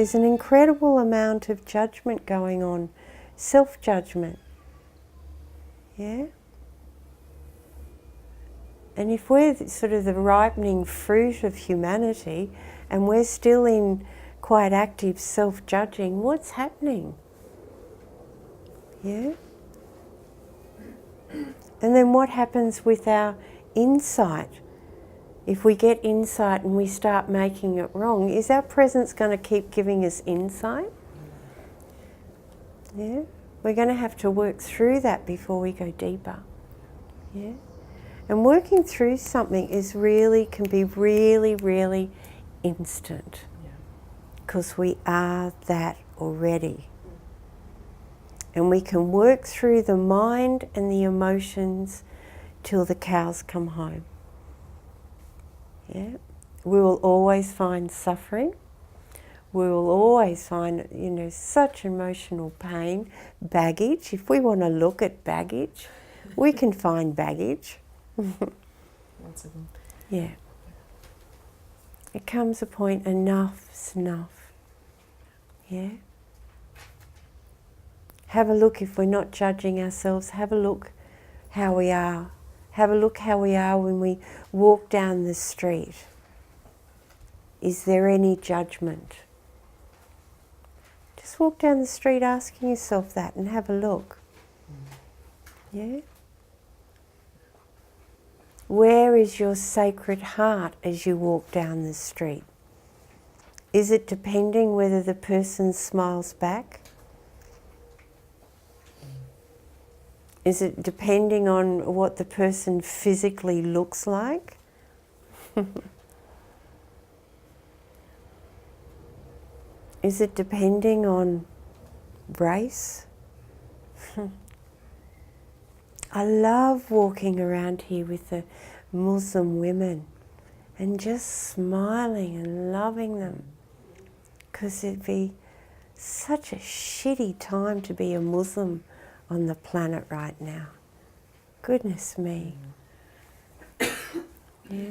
There's an incredible amount of judgment going on, self-judgment. Yeah? And if we're sort of the ripening fruit of humanity and we're still in quite active self-judging, what's happening? Yeah? And then what happens with our insight? If we get insight and we start making it wrong, is our presence going to keep giving us insight? Yeah? We're going to have to work through that before we go deeper. Yeah? And working through something can be really, really instant. Because we are that already. And we can work through the mind and the emotions till the cows come home. Yeah? We will always find suffering. We will always find, such emotional pain, baggage. If we want to look at baggage, we can find baggage. Lots of them. Yeah. It comes a point, enough's enough. Yeah? Have a look if we're not judging ourselves. Have a look how we are. Have a look how we are when we walk down the street. Is there any judgment? Just walk down the street asking yourself that and have a look. Yeah? Where is your sacred heart as you walk down the street? Is it depending whether the person smiles back? Is it depending on what the person physically looks like? Is it depending on race? I love walking around here with the Muslim women and just smiling and loving them, because it'd be such a shitty time to be a Muslim on the planet right now. Goodness me. Yeah.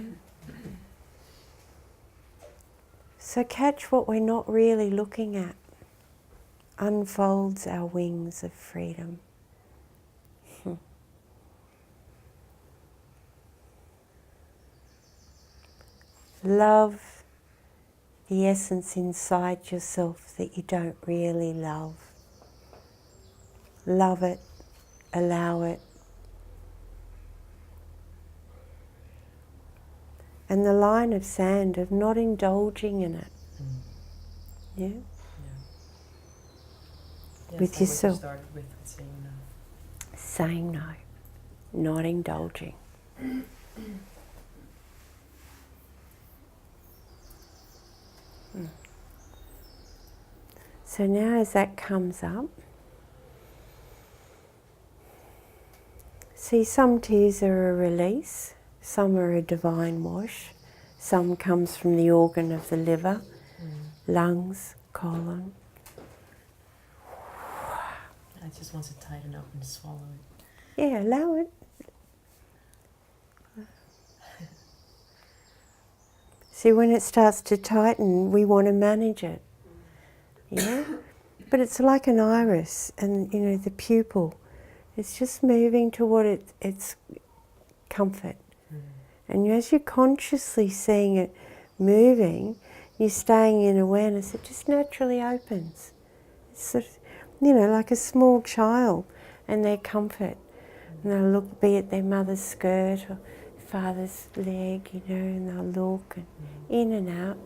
So catch what we're not really looking at. Unfolds our wings of freedom. Love the essence inside yourself that you don't really love. Love it, allow it. And the line of sand of not indulging in it. Yeah? Yes, with like yourself. What you started with saying no. Saying no, not indulging. So now as that comes up, see, some tears are a release, some are a divine wash, some comes from the organ of the liver, lungs, colon. I just want to tighten up and swallow it. Yeah, allow it. See, when it starts to tighten, we want to manage it. Yeah? But it's like an iris and, the pupil. It's just moving toward its comfort. And as you're consciously seeing it moving, you're staying in awareness, it just naturally opens. It's sort of, like a small child and their comfort. And they'll look, be it their mother's skirt or father's leg, and they'll look and in and out.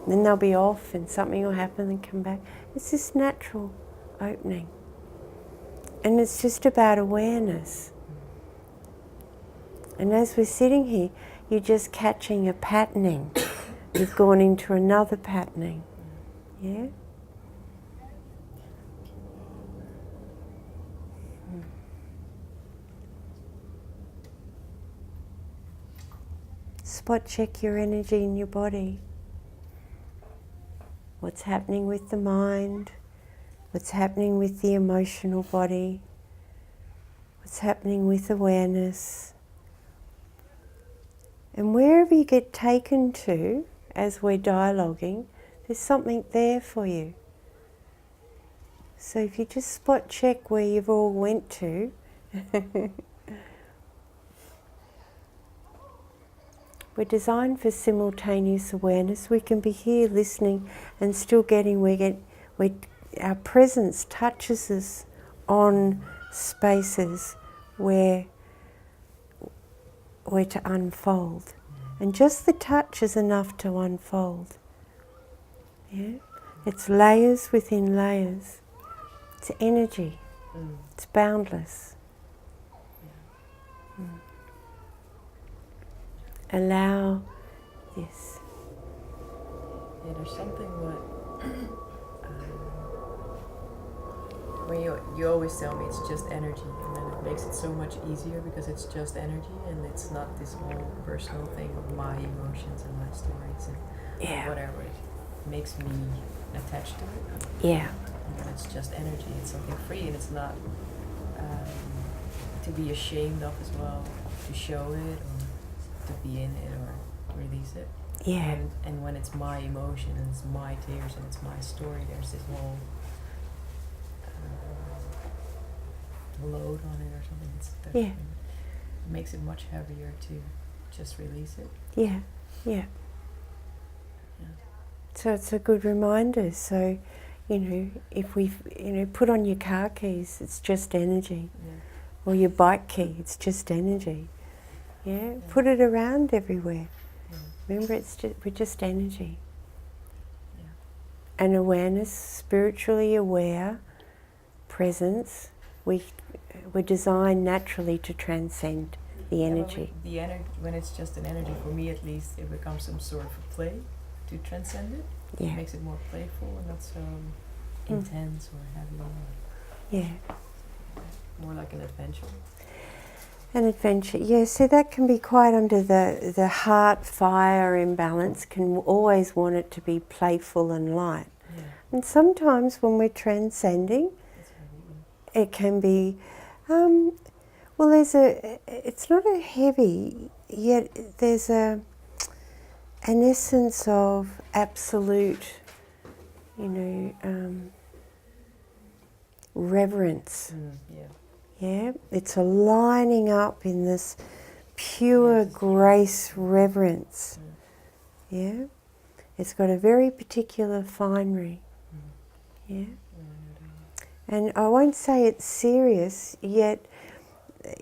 And then they'll be off and something will happen and come back. It's this natural opening. And it's just about awareness. And as we're sitting here, you're just catching a patterning. You've gone into another patterning. Yeah? Spot check your energy in your body. What's happening with the mind? What's happening with the emotional body? What's happening with awareness? And wherever you get taken to as we're dialoguing, there's something there for you. So if you just spot check where you've all went to, we're designed for simultaneous awareness. We can be here listening and still our presence touches us on spaces where we're to unfold. And just the touch is enough to unfold. Yeah? It's layers within layers. It's energy. It's boundless. Allow this. Yeah, there's something when you always tell me it's just energy, and then it makes it so much easier because it's just energy and it's not this whole personal thing of my emotions and my stories and whatever. It makes me attached to it. Yeah. And then it's just energy. It's something free, and it's not to be ashamed of as well, to show it or to be in it or release it. Yeah. And when it's my emotion and it's my tears and it's my story, there's this whole load on it or something. It makes it much heavier to just release it. Yeah. Yeah. So it's a good reminder. So, if we, put on your car keys, it's just energy. Yeah. Or your bike key, it's just energy. Yeah. Put it around everywhere. Yeah. Remember, we're just energy. Yeah. And awareness, spiritually aware presence. We're designed naturally to transcend the energy. The energy, when it's just an energy, for me at least, it becomes some sort of a play to transcend it. Yeah. It makes it more playful and not so intense or heavy. Yeah. More like an adventure. An adventure, yeah. So that can be quite under the heart-fire imbalance. Can always want it to be playful and light. Yeah. And sometimes when we're transcending, it can be, it's not a heavy, yet there's an essence of absolute, reverence. Yeah, it's aligning up in this pure grace reverence. Yeah, it's got a very particular finery. Yeah. And I won't say it's serious, yet,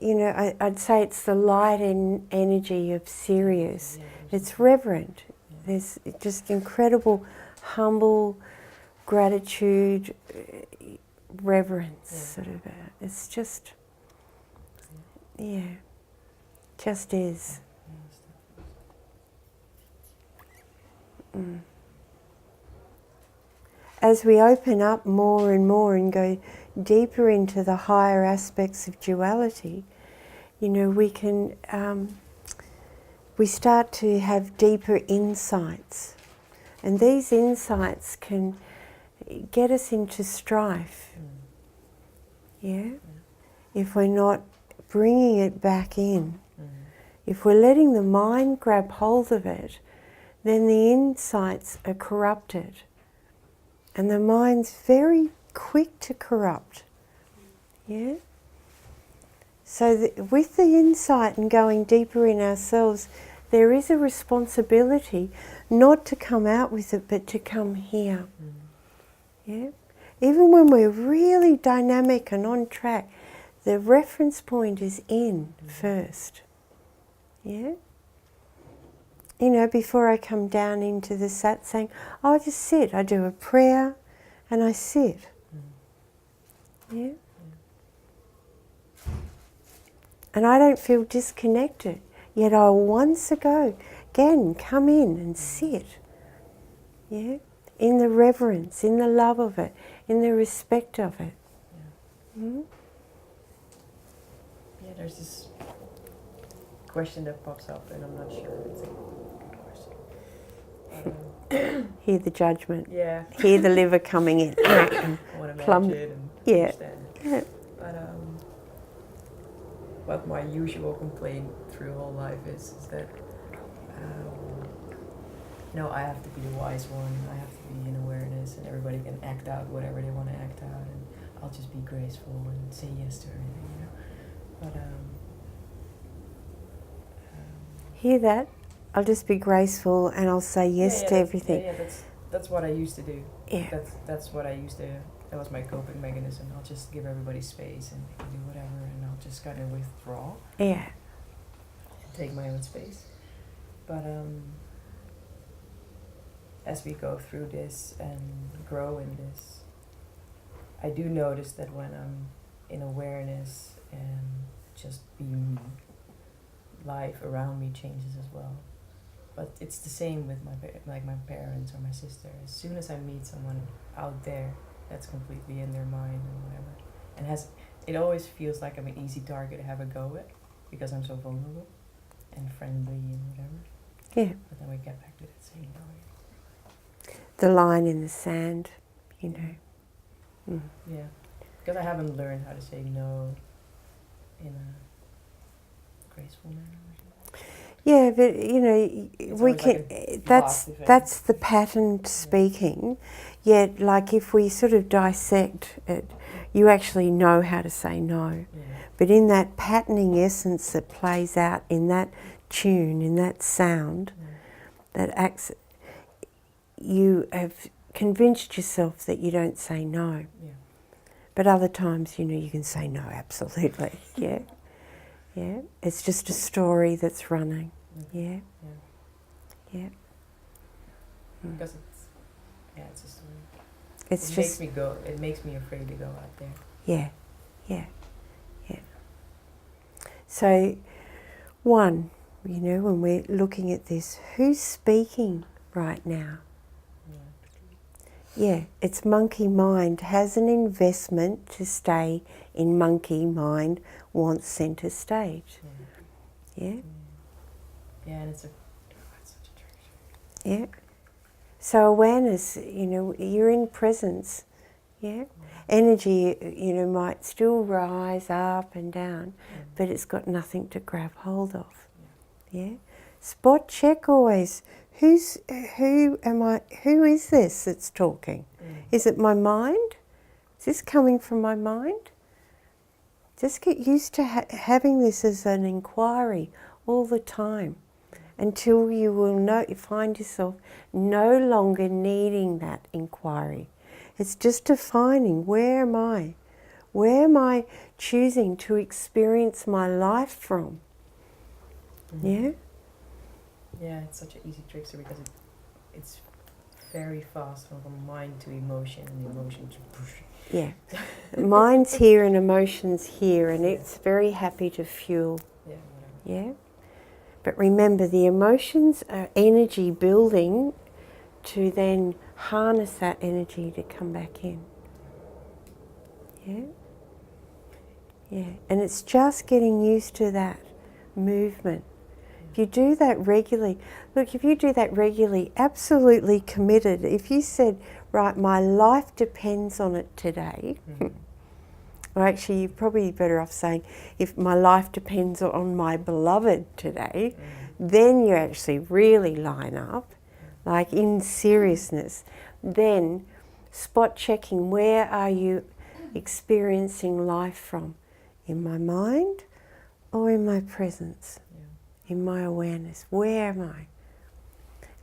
I'd say it's the light energy of serious. It's reverent. There's just incredible, humble gratitude, reverence, sort of. It's just, just is. As we open up more and more and go deeper into the higher aspects of duality, we start to have deeper insights. And these insights can get us into strife. Yeah? If we're not bringing it back in. If we're letting the mind grab hold of it, then the insights are corrupted. And the mind's very quick to corrupt. Yeah? So with the insight and going deeper in ourselves, there is a responsibility not to come out with it, but to come here. Yeah? Even when we're really dynamic and on track, the reference point is in first. Yeah? Before I come down into the satsang, I just sit. I do a prayer and I sit. Yeah? And I don't feel disconnected. Yet I'll once again come in and sit. Yeah? In the reverence, in the love of it, in the respect of it. Yeah, there's this question that pops up, and I'm not sure it's a good question. Hear the judgment. Yeah. Hear the liver coming in. I want to manage it and understand it. Yeah. But what my usual complaint through whole life is that no, I have to be the wise one, I have to be in awareness, and everybody can act out whatever they want to act out, and I'll just be graceful and say yes to everything, you know. But Hear that? I'll just be graceful and I'll say yes to everything. Yeah, that's what I used to do. Yeah. That's what I used to. That was my coping mechanism. I'll just give everybody space and do whatever, and I'll just kind of withdraw. Yeah. Take my own space. But as we go through this and grow in this, I do notice that when I'm in awareness and just being me, life around me changes as well. But it's the same with my parents or my sister. As soon as I meet someone out there that's completely in their mind and whatever, and it always feels like I'm an easy target to have a go at because I'm so vulnerable and friendly and whatever. Yeah. But then we get back to that same no. The line in the sand, you know. Mm. Yeah, because I haven't learned how to say no in a graceful manner. Yeah, but you know, It's we always can. like That's the pattern speaking. Yet, like if we sort of dissect it, you actually know how to say no. Yeah. But in that patterning essence that plays out in that tune, in that sound, that acts, you have convinced yourself that you don't say no. Yeah. But other times, you know, you can say no, absolutely. Yeah. Yeah. It's just a story that's running. Yeah. Yeah. Yeah. Because it's a story. It's just It makes me afraid to go out there. Yeah. So, one, you know, when we're looking at this, who's speaking right now? Yeah, it's monkey mind has an investment to stay in monkey mind, wants center stage. Yeah? Yeah, and it's such a Yeah. So awareness, you know, you're in presence. Yeah? Energy, you know, might still rise up and down, but it's got nothing to grab hold of. Yeah? Spot check always. Who is this that's talking? Is it my mind? Is this coming from my mind? Just get used to having this as an inquiry all the time until you will find yourself no longer needing that inquiry. It's just defining, where am I? Where am I choosing to experience my life from? Yeah? Yeah, it's such an easy trickster because it's very fast from mind to emotion and emotion to push. Yeah. Mind's here and emotion's here, and it's very happy to fuel. Yeah, whatever. Yeah? But remember, the emotions are energy building to then harness that energy to come back in. Yeah? Yeah. And it's just getting used to that movement. If you do that regularly, absolutely committed, if you said, right, my life depends on it today, or actually you're probably better off saying, if my life depends on my beloved today, then you actually really line up, like in seriousness. Then spot checking, where are you experiencing life from? In my mind or in my presence? In my awareness, where am I?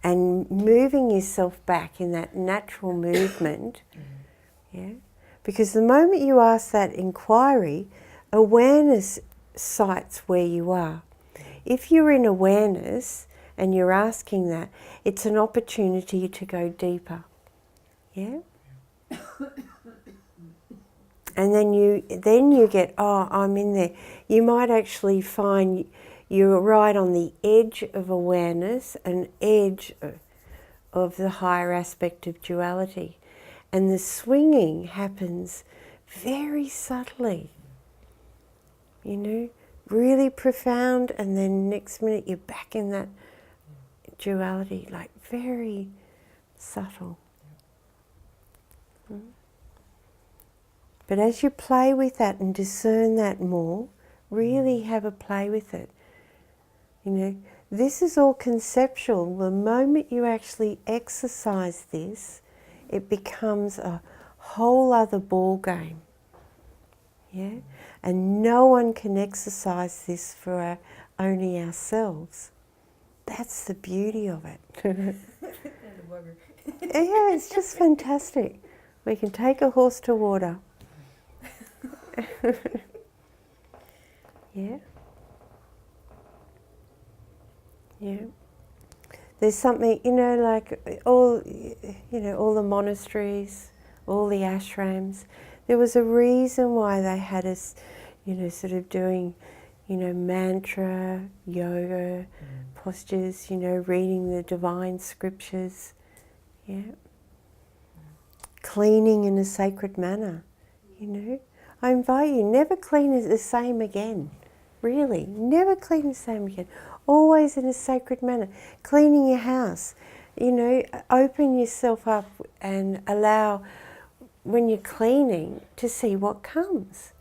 And moving yourself back in that natural movement, yeah? Because the moment you ask that inquiry, awareness sights where you are. If you're in awareness and you're asking that, it's an opportunity to go deeper, yeah? And then you get, oh, I'm in there. You might actually find you're right on the edge of awareness, an edge of the higher aspect of duality. And the swinging happens very subtly, you know, really profound, and then next minute you're back in that duality, like very subtle. But as you play with that and discern that more, really have a play with it. You know, This is all conceptual. The moment you actually exercise this, it becomes a whole other ball game. Yeah? And no one can exercise this for only ourselves. That's the beauty of it. Yeah, it's just fantastic. We can take a horse to water. Yeah. Yeah. There's something, like all the monasteries, all the ashrams, there was a reason why they had us, sort of doing, mantra, yoga, postures, reading the divine scriptures, yeah. Cleaning in a sacred manner, I invite you, never clean it the same again. Really, never clean the same again. Always in a sacred manner. Cleaning your house, open yourself up and allow, when you're cleaning, to see what comes.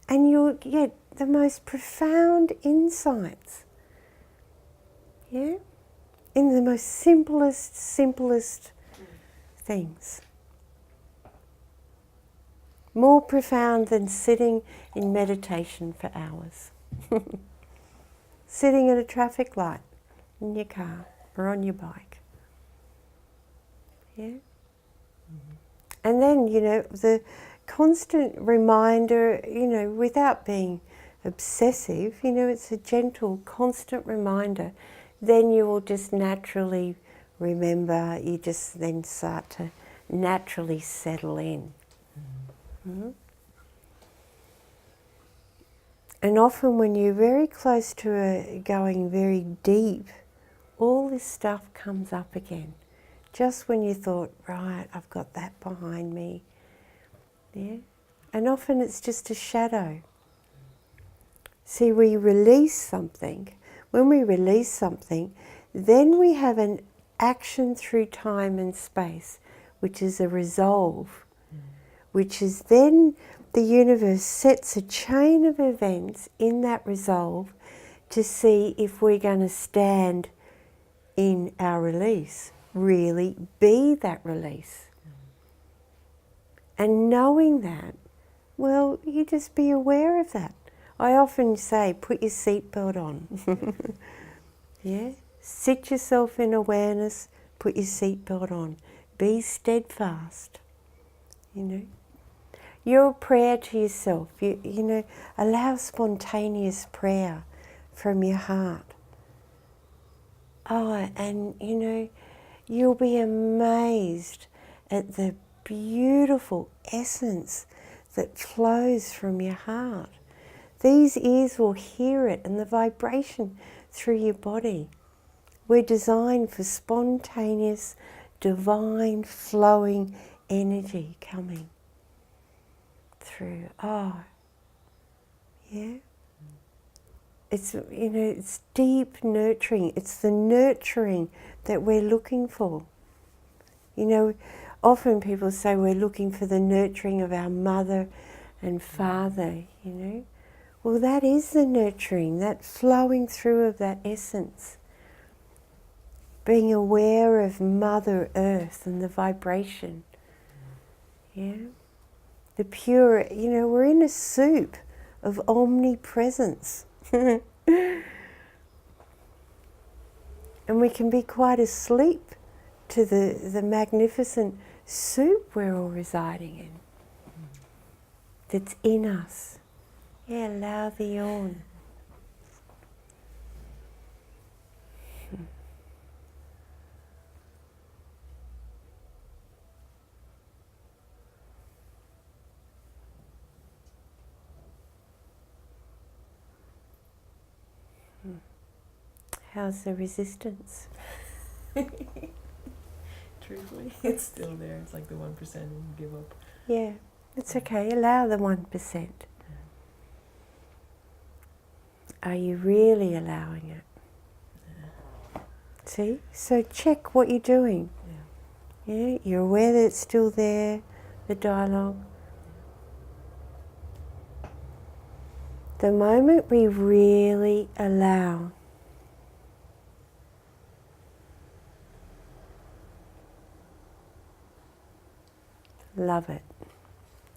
And you'll get the most profound insights. Yeah? In the most simplest things. More profound than sitting in meditation for hours. Sitting at a traffic light in your car or on your bike. Yeah? And then, the constant reminder, without being obsessive, it's a gentle, constant reminder. Then you will just naturally remember, you just then start to naturally settle in. Mm-hmm. And often when you're very close to going very deep, all this stuff comes up again. Just when you thought, right, I've got that behind me. Yeah? And often it's just a shadow. See, we release something. When we release something, then we have an action through time and space, which is a resolve, which is then the universe sets a chain of events in that resolve to see if we're going to stand in our release, really be that release. And knowing that, well, you just be aware of that. I often say, put your seatbelt on. Yeah? Sit yourself in awareness, put your seatbelt on. Be steadfast. Your prayer to yourself, allow spontaneous prayer from your heart. Oh, and you'll be amazed at the beautiful essence that flows from your heart. These ears will hear it and the vibration through your body. We're designed for spontaneous, divine, flowing energy coming through. Oh, yeah. It's, it's deep nurturing. It's the nurturing that we're looking for. Often people say we're looking for the nurturing of our mother and father, Well, that is the nurturing, that flowing through of that essence. Being aware of Mother Earth and the vibration. Yeah? The pure, we're in a soup of omnipresence. And we can be quite asleep to the magnificent soup we're all residing in. That's in us. Yeah, allow the yawn. How's the resistance? Truthfully, it's still there. It's like the 1% and give up. Yeah, it's okay. Allow the 1%. Are you really allowing it? Yeah. See? So check what you're doing. Yeah, you're aware that it's still there, the dialogue. The moment we really allow, Love it.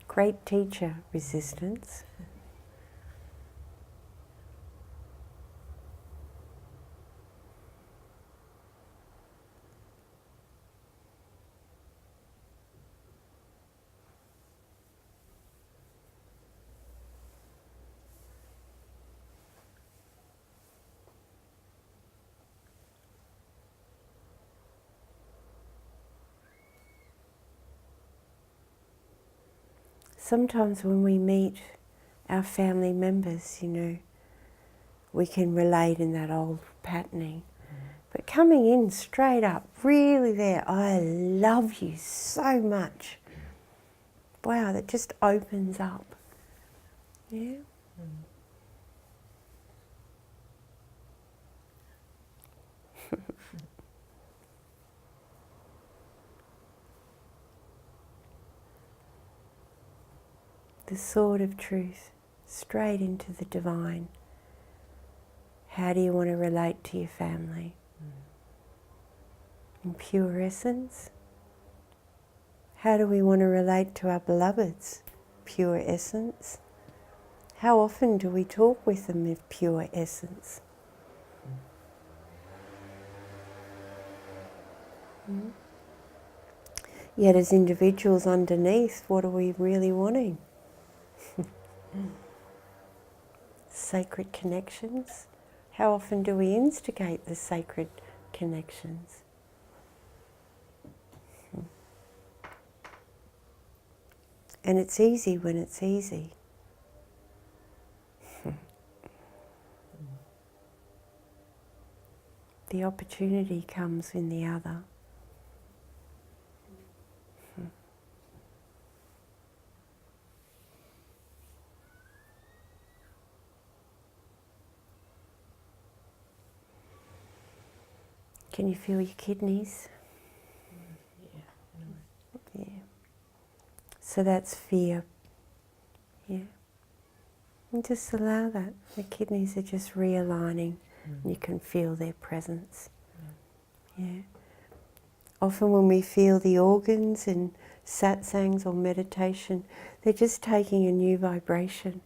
Great teacher, resistance. Sometimes when we meet our family members, you know, we can relate in that old patterning. But coming in straight up, really there, I love you so much. Wow, that just opens up. Yeah? The sword of truth, straight into the divine. How do you want to relate to your family? In pure essence. How do we want to relate to our beloveds? Pure essence. How often do we talk with them in pure essence? Yet as individuals underneath, what are we really wanting? Sacred connections. How often do we instigate the sacred connections? And it's easy when it's easy. The opportunity comes in the other. Can you feel your kidneys? Yeah. So that's fear. Yeah. And just allow that. The kidneys are just realigning. You can feel their presence. Yeah. Often when we feel the organs in satsangs or meditation, they're just taking a new vibration.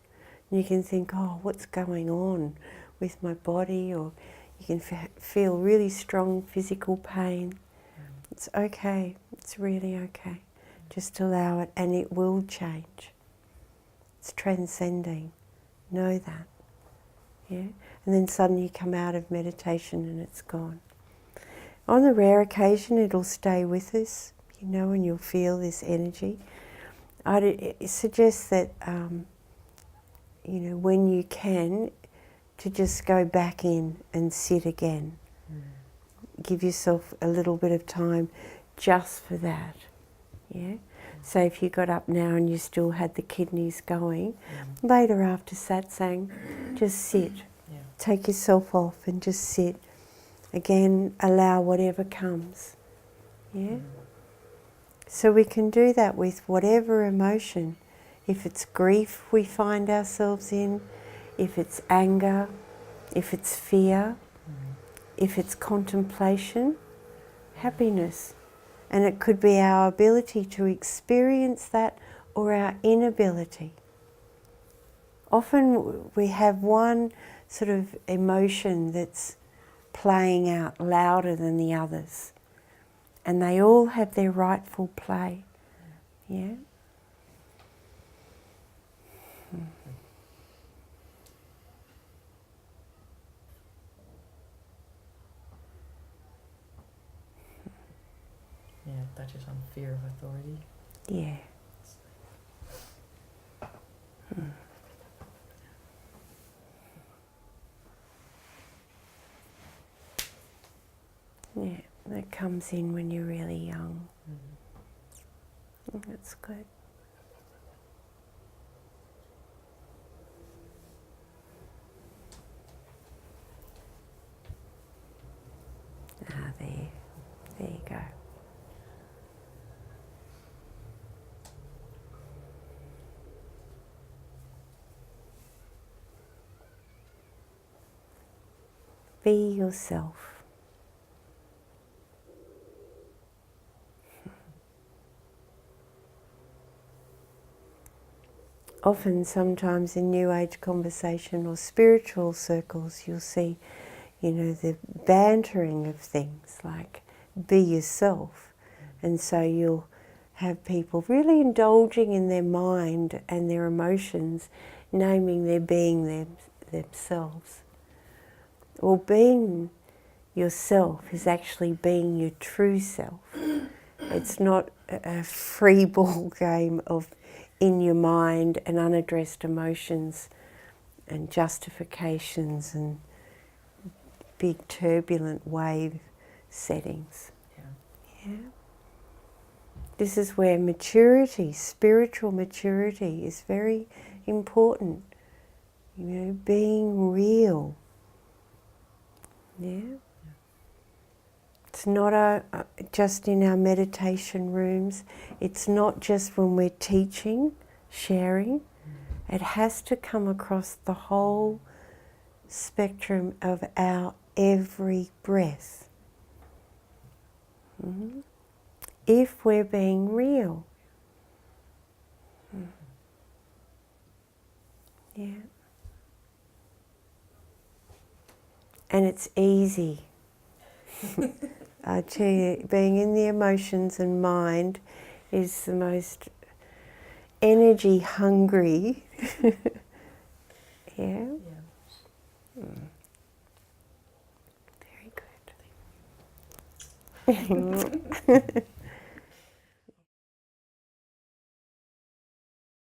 And you can think, oh, what's going on with my body? Or you can feel really strong physical pain. It's okay. It's really okay. Just allow it, and it will change. It's transcending. Know that. Yeah? And then suddenly you come out of meditation and it's gone. On the rare occasion it'll stay with us, you know, and you'll feel this energy. I'd suggest that, you know, when you can, to just go back in and sit again. Give yourself a little bit of time just for that. Yeah. So if you got up now and you still had the kidneys going, later after satsang, just sit. Take yourself off and just sit. Again, allow whatever comes. Yeah. So we can do that with whatever emotion. If it's grief we find ourselves in, if it's anger, if it's fear, if it's contemplation, happiness. And it could be our ability to experience that or our inability. Often we have one sort of emotion that's playing out louder than the others. And they all have their rightful play. Yeah? Yeah, it touches on fear of authority. Yeah. Yeah, that comes in when you're really young. That's good. There you go. Be yourself. often sometimes in New Age conversation or spiritual circles you'll see, you know, the bantering of things like be yourself. And so you'll have people really indulging in their mind and their emotions, naming their being themselves. Or being yourself is actually being your true self. It's not a free ball game of in your mind and unaddressed emotions and justifications and big turbulent wave settings. Yeah. This is where maturity, spiritual maturity, is very important. You know, being real. Yeah. It's not just in our meditation rooms. It's not just when we're teaching, sharing. It has to come across the whole spectrum of our every breath. Mm-hmm. If we're being real. Yeah. And it's easy. I tell you, being in the emotions and mind is the most energy hungry. Yeah. Very good.